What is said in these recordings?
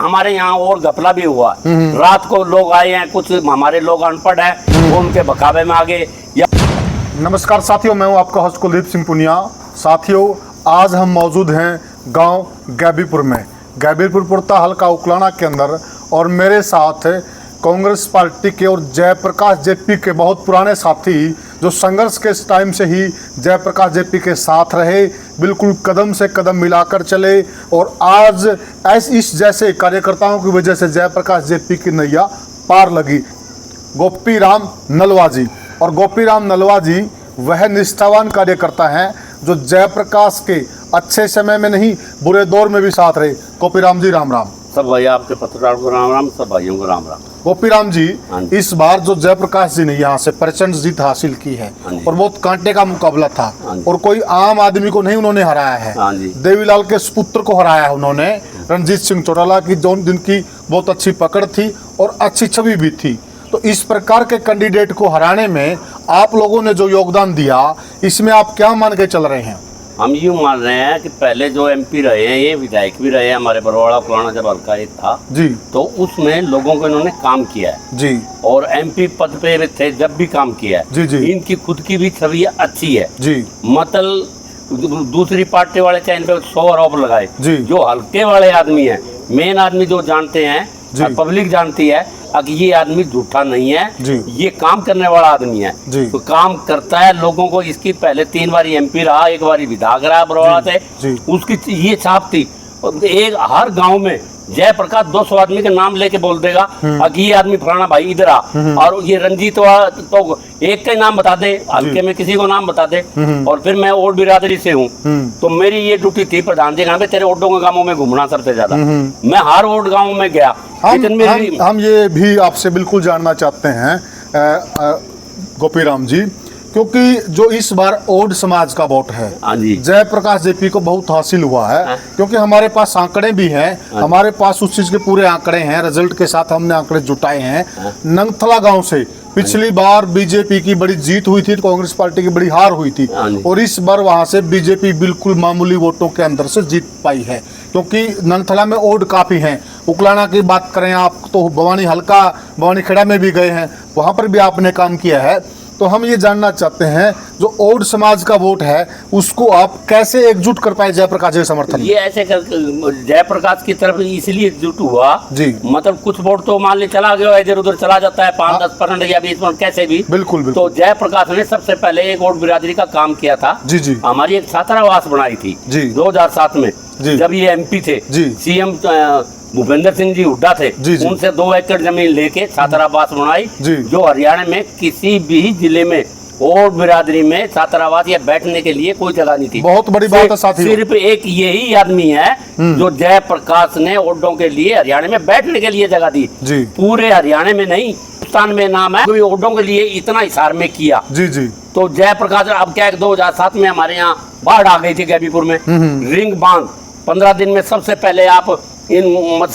हमारे यहाँ और घपला भी हुआ। रात को लोग आए हैं, कुछ हमारे लोग अनपढ़ हैं, वो उनके बकावे में आ गए। नमस्कार साथियों, मैं हूँ आपका होस्ट कुलदीप सिंह पुनिया। साथियों, आज हम मौजूद हैं गांव गैबीपुर में, गैबीपुर पुरता हल्का उकलाना के अंदर, और मेरे साथ कांग्रेस पार्टी के और जयप्रकाश जेपी के बहुत पुराने साथी जो संघर्ष के टाइम से ही जयप्रकाश जेपी के साथ रहे, बिल्कुल कदम से कदम मिलाकर चले, और आज इस जैसे कार्यकर्ताओं की वजह से जयप्रकाश जेपी की नैया पार लगी। गोपीराम नलवा जी, और गोपीराम नलवा जी वह निष्ठावान कार्यकर्ता हैं जो जयप्रकाश के अच्छे समय में नहीं, बुरे दौर में भी साथ रहे। गोपीराम जी राम राम। सब भाई आपके पत्रकार को राम राम, सब भाइयों को राम राम। गोपीराम जी, इस बार जो जयप्रकाश जी ने यहाँ से प्रचंड जीत हासिल की है और बहुत कांटे का मुकाबला था, और कोई आम आदमी को नहीं उन्होंने हराया है, देवीलाल के सुपुत्र को हराया है उन्होंने, रणजीत सिंह चौटाला की जो जिनकी बहुत अच्छी पकड़ थी और अच्छी छवि भी थी। तो इस प्रकार के कैंडिडेट को हराने में आप लोगों ने जो योगदान दिया, इसमें आप क्या मान के चल रहे हैं? हम यूँ मान रहे हैं कि पहले जो एमपी रहे हैं, ये विधायक भी रहे हैं हमारे बरवाड़ा पुराना जब हल्का एक था जी, तो उसमें लोगों को इन्होंने काम किया है जी, और एमपी पद पे थे जब भी काम किया है जी जी। इनकी खुद की भी छवि अच्छी है जी, मतलब दूसरी पार्टी वाले चाहे इन पे 100 आरोप लगाए, जो हल्के वाले आदमी है, मेन आदमी जो जानते हैं, पब्लिक जानती है कि ये आदमी झूठा नहीं है, ये काम करने वाला आदमी है, तो काम करता है लोगों को। इसकी पहले 3 बार एमपी रहा, 1 बार विधायक रहा बरवाड़ा से, उसकी ये छाप थी। एक हर गांव में जयप्रकाश 200 आदमी के नाम लेके बोल देगा कि ये आदमी फलाना भाई इधर आ, और ये रंजीत तो एक का नाम बता दे, हल्के में किसी को नाम बता दे, और फिर मैं ओड बिरादरी से हूँ, तो मेरी ये ड्यूटी थी प्रधान जी पे तेरे ओडों के गाँवों में घूमना सबसे ज्यादा। मैं हर ओड गाँव में गया। हम ये भी आपसे बिल्कुल जानना चाहते हैं गोपीराम जी, क्योंकि जो इस बार ओड समाज का वोट है जयप्रकाश जेपी को बहुत हासिल हुआ है, क्योंकि हमारे पास आंकड़े भी हैं, हमारे पास उस चीज के पूरे आंकड़े हैं, रिजल्ट के साथ हमने आंकड़े जुटाए हैं। नंगथला गांव से पिछली बार बीजेपी की बड़ी जीत हुई थी, कांग्रेस पार्टी की बड़ी हार हुई थी, और इस बार वहां से बीजेपी बिल्कुल मामूली वोटों के अंदर से जीत पाई है, क्योंकि नंगथला में ओड काफी हैं। उकलाना की बात करें आप तो भवानी हल्का, भवानी खेड़ा में भी गए हैं, वहां पर भी आपने काम किया है। तो हम ये जानना चाहते हैं जो ओड समाज का वोट है उसको आप कैसे एकजुट कर पाए जयप्रकाश जी समर्थन? ये ऐसे कर जयप्रकाश की तरफ इसलिए एकजुट हुआ जी, मतलब कुछ वोट तो मान ले चला गया, इधर उधर चला जाता है 5-10% या 20% कैसे भी, बिल्कुल। तो जयप्रकाश ने सबसे पहले एक ओड बिरादरी का काम किया था जी जी। हमारी एक छात्रावास बनाई थी जी 2007 में, जब ये एमपी थे, सीएम भूपेंद्र सिंह जी हुड्डा थे, उनसे 2 एकड़ जमीन लेके छात्रावास बनाई, जो हरियाणा में किसी भी जिले में और बिरादरी में छात्रावास या बैठने के लिए कोई जगह नहीं थी। बहुत बड़ी बात है साथी, सिर्फ एक यही आदमी है जो जयप्रकाश ने ओडों के लिए हरियाणा में बैठने के लिए जगह दी, पूरे हरियाणा में नहीं, हिंदुस्तान में नाम है, ओडों के लिए इतना हिसार में किया जी जी। तो जयप्रकाश, अब क्या 2007 में हमारे यहाँ बाढ़ आ गई थी गैबीपुर में, रिंग बांध 15 दिन में, सबसे पहले आप इन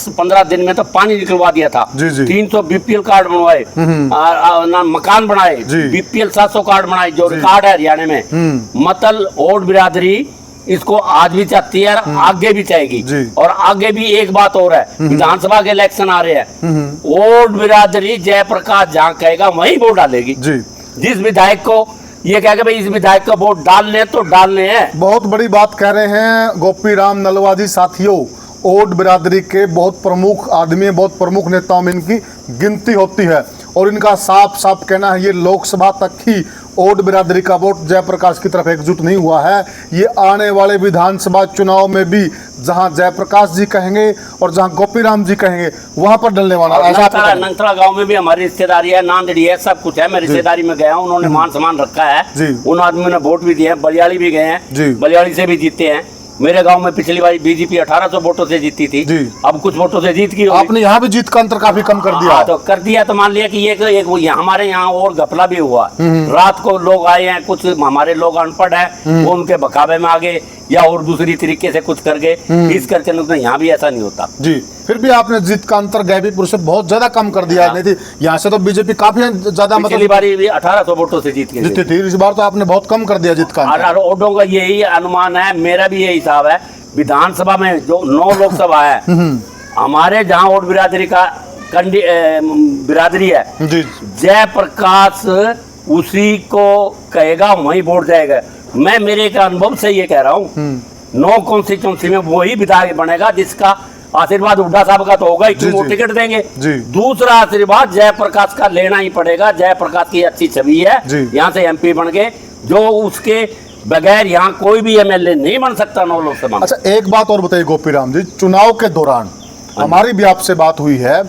15 दिन में तो पानी निकलवा दिया था, 300 बीपीएल कार्ड बनवाए, मकान बनाए, बीपीएल 700 कार्ड बनाए, जो रिकॉर्ड है हरियाणा में। मतलब ओड बिरादरी इसको आज भी चाहती है, आगे भी चाहेगी, और आगे भी एक बात और है, विधानसभा के इलेक्शन आ रहे हैं, ओड बिरादरी जयप्रकाश जहाँ कहेगा वहीं वोट डालेगी। जिस विधायक को ये कहेगा भाई इस विधायक का वोट डालने तो डालने हैं। बहुत बड़ी बात कह रहे हैं गोपीराम नलवा जी। साथियों, ओड बिरादरी के बहुत प्रमुख आदमी, बहुत प्रमुख नेताओं में इनकी गिनती होती है, और इनका साफ साफ कहना है ये लोकसभा तक ही ओड बिरादरी का वोट जयप्रकाश की तरफ एकजुट नहीं हुआ है, ये आने वाले विधानसभा चुनाव में भी जहां जयप्रकाश जी कहेंगे और जहां गोपीराम जी कहेंगे वहां पर डलने वाला है। नंगथला गांव में भी हमारी रिश्तेदारी है, नांदड़ी है, सब कुछ है, मैं रिश्तेदारी में गया हूँ, उन्होंने मान सम्मान रखा है, उन आदमियों ने वोट भी दिए हैं, बलियाली भी गए हैं, बलियाली से भी जीते हैं। मेरे गांव में पिछली बार बीजेपी 1800 वोटों से जीती थी, अब कुछ वोटों से जीत की। आपने यहाँ भी जीत का अंतर काफी कम कर दिया। तो कर दिया, तो मान लिया कि ये हमारे यहाँ और घपला भी हुआ। रात को लोग आए हैं, कुछ हमारे लोग अनपढ़ हैं, वो उनके बकावे में आ गए या और दूसरी तरीके से कुछ कर गए, इस करके तो यहाँ भी ऐसा नहीं होता जी। फिर भी आपने जीत का अंतर गैबीपुर से बहुत ज्यादा कम कर दिया। नहीं थी यहाँ से तो बीजेपी काफी ज्यादा, पिछली बार 1800 वोटों से जीती थी, इस बार तो आपने बहुत कम कर दिया जीत का अंतर। वोटों का यही अनुमान है, मेरा भी यही हिसाब है। विधानसभा में जो 9 लोकसभा है हमारे जहाँ वोट बिरादरी का बिरादरी है जी जयप्रकाश उसी को कहेगा वही वोट जाएगा। मैं मेरे एक अनुभव से ये कह रहा हूँ, 9 कॉन्स्टिट्यूंसी में वही विधायक बनेगा जिसका आशीर्वाद हुड्डा साहब का तो होगा ही, वो टिकट देंगे। दूसरा आशीर्वाद जयप्रकाश का लेना ही पड़ेगा। जयप्रकाश की अच्छी छवि है, यहाँ से एमपी बन गए, जो उसके बगैर यहाँ कोई भी एमएलए नहीं बन सकता 9 लोकसभा। अच्छा, एक बात और बताइए गोपीराम जी, चुनाव के दौरान हमारी भी आपसे बात हुई है,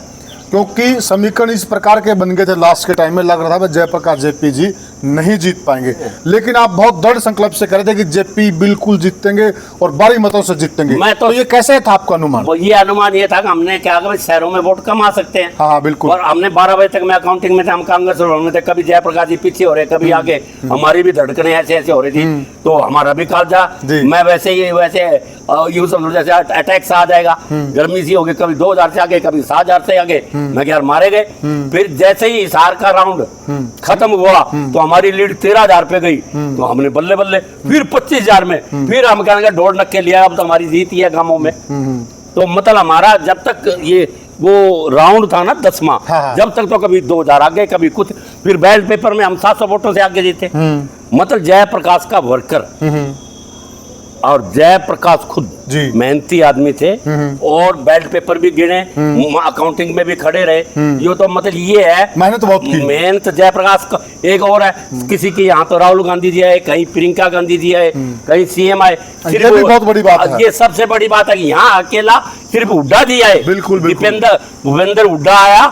क्योंकि समीकरण इस प्रकार के बन गए थे लास्ट के टाइम में, लग रहा था जयप्रकाश जेपी जी नहीं जीत पाएंगे, लेकिन आप बहुत दृढ़ संकल्प से कह रहे थे कि जेपी बिल्कुल जीतेंगे और भारी मतों से जीतेंगे। मैं तो ये कैसे था आपका अनुमान? ये अनुमान ये था कि हमने क्या कहा, शहरों में वोट कम आ सकते हैं। हाँ बिल्कुल। और हमने 12 बजे तक मैं अकाउंटिंग में थे, हम कांग्रेस में थे, कभी जयप्रकाश जी पीछे हो रहे, कभी आगे, हमारी भी धड़कने ऐसे ऐसे हो रही थी, तो हमारा भी कालजा, मैं वैसे यूं समझ जैसे अटैक्स आ जाएगा, गर्मी सी होगी, कभी 2000 से आगे, कभी 7000 से आगे, मैं क्या मारे गए। फिर जैसे ही हिसार का राउंड खत्म हुआ तो हमारी लीड 13,000 पे गई, तो हमने बल्ले बल्ले फिर 25,000 में, फिर हम कहने ढोल नक्के लिया, अब तो हमारी जीत ही है गांवों में। तो मतलब हमारा जब तक ये वो राउंड था ना 10वां, जब तक तो कभी 2000 आगे, कभी कुछ, फिर बैलेट पेपर में हम 700 वोटों से आगे जीते। मतलब जयप्रकाश का वर्कर और जयप्रकाश खुद मेहनती आदमी थे, और बैलेट पेपर भी गिने, अकाउंटिंग में भी खड़े रहे। ये तो मतलब ये है मेहनत बहुत की। मेहनत जयप्रकाश का। एक और है, किसी की यहाँ तो राहुल गांधी जी है, कहीं प्रियंका गांधी जी है, कहीं सीएम आए, ये भी बहुत बड़ी बात है। ये सबसे बड़ी बात है कि यहाँ अकेला सिर्फ हुड्डा जी आए, बिल्कुल भूपेंद्र हुड्डा आया,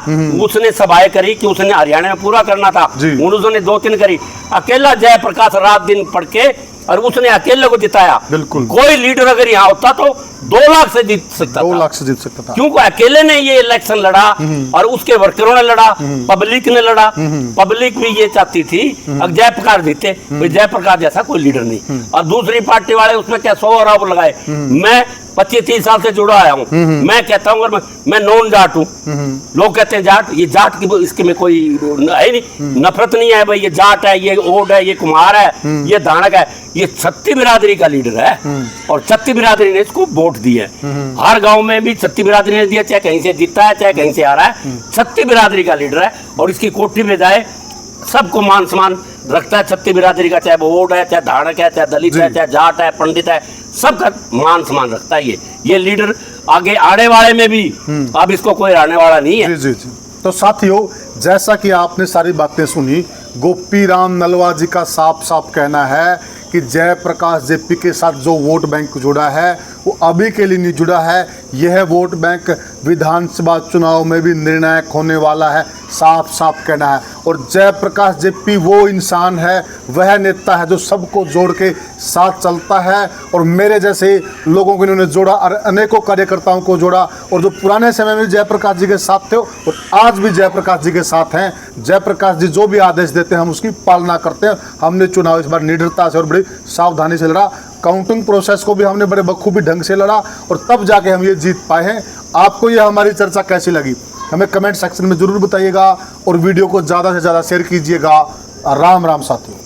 उसने सभाएं करी कि उसने हरियाणा में पूरा करना था, उसने 2-3 करी। अकेला जयप्रकाश रात दिन पढ़ के, और उसने अकेले को जिताया। बिल्कुल। कोई लीडर अगर यहाँ होता तो 2 लाख से जीत सकता था। 2 लाख से जीत सकता था, क्योंकि अकेले ने ये इलेक्शन लड़ा, और उसके वर्करों ने लड़ा, पब्लिक ने लड़ा। पब्लिक भी ये चाहती थी अब जयप्रकाश जीते, जयप्रकाश जैसा कोई लीडर नहीं। और दूसरी पार्टी वाले उसमें क्या 100 आरोप लगाए। मैं 25-30 साल से जुड़ा आया हूँ, मैं कहता हूँ मैं नॉन जाट हूँ। लोग कहते हैं जाट, ये जाट की इसके में कोई है नहीं, नफरत नहीं है भाई, ये जाट है, ये ओड है, ये कुम्हार है, ये धानक है, ये छत्ती बिरादरी का लीडर है, और छत्ती बिरादरी ने इसको वोट दिए। हर गांव में भी छत्ती बिरादरी ने दिया, चाहे कहीं से जीता है, चाहे कहीं से आ रहा है, छत्ती बिरादरी का लीडर है। और इसकी कोठी में जाए, सबको मान सम्मान रखता है छत्ती बिरादरी का, चाहे वो ओड है, चाहे धानक है, चाहे दलित है, चाहे जाट है, पंडित है, सबका मान सम्मान रखता है। ये लीडर आगे आने वाले में भी अब इसको कोई आने वाला नहीं है। जी। तो साथियों, जैसा कि आपने सारी बातें सुनी, गोपीराम नलवा जी का साफ साफ कहना है कि जयप्रकाश जेपी के साथ जो वोट बैंक जुड़ा है वो अभी के लिए नहीं जुड़ा है। यह वोट बैंक विधानसभा चुनाव में भी निर्णायक होने वाला है, साफ साफ कहना है। और जयप्रकाश जेपी वो इंसान है, वह नेता है जो सबको जोड़ के साथ चलता है, और मेरे जैसे लोगों को इन्होंने जोड़ा और अनेकों कार्यकर्ताओं को जोड़ा, और जो पुराने समय में जयप्रकाश जी के साथ थे और आज भी जयप्रकाश जी के साथ हैं। जयप्रकाश जी जो भी आदेश देते हैं हम उसकी पालना करते हैं। हमने चुनाव इस बार निडरता से और बड़ी सावधानी से लड़ा, काउंटिंग प्रोसेस को भी हमने बड़े बखूबी ढंग से लड़ा, और तब जाके हम ये जीत पाए हैं। आपको ये हमारी चर्चा कैसी लगी हमें कमेंट सेक्शन में जरूर बताइएगा, और वीडियो को ज़्यादा से ज़्यादा शेयर कीजिएगा। राम राम साथियों।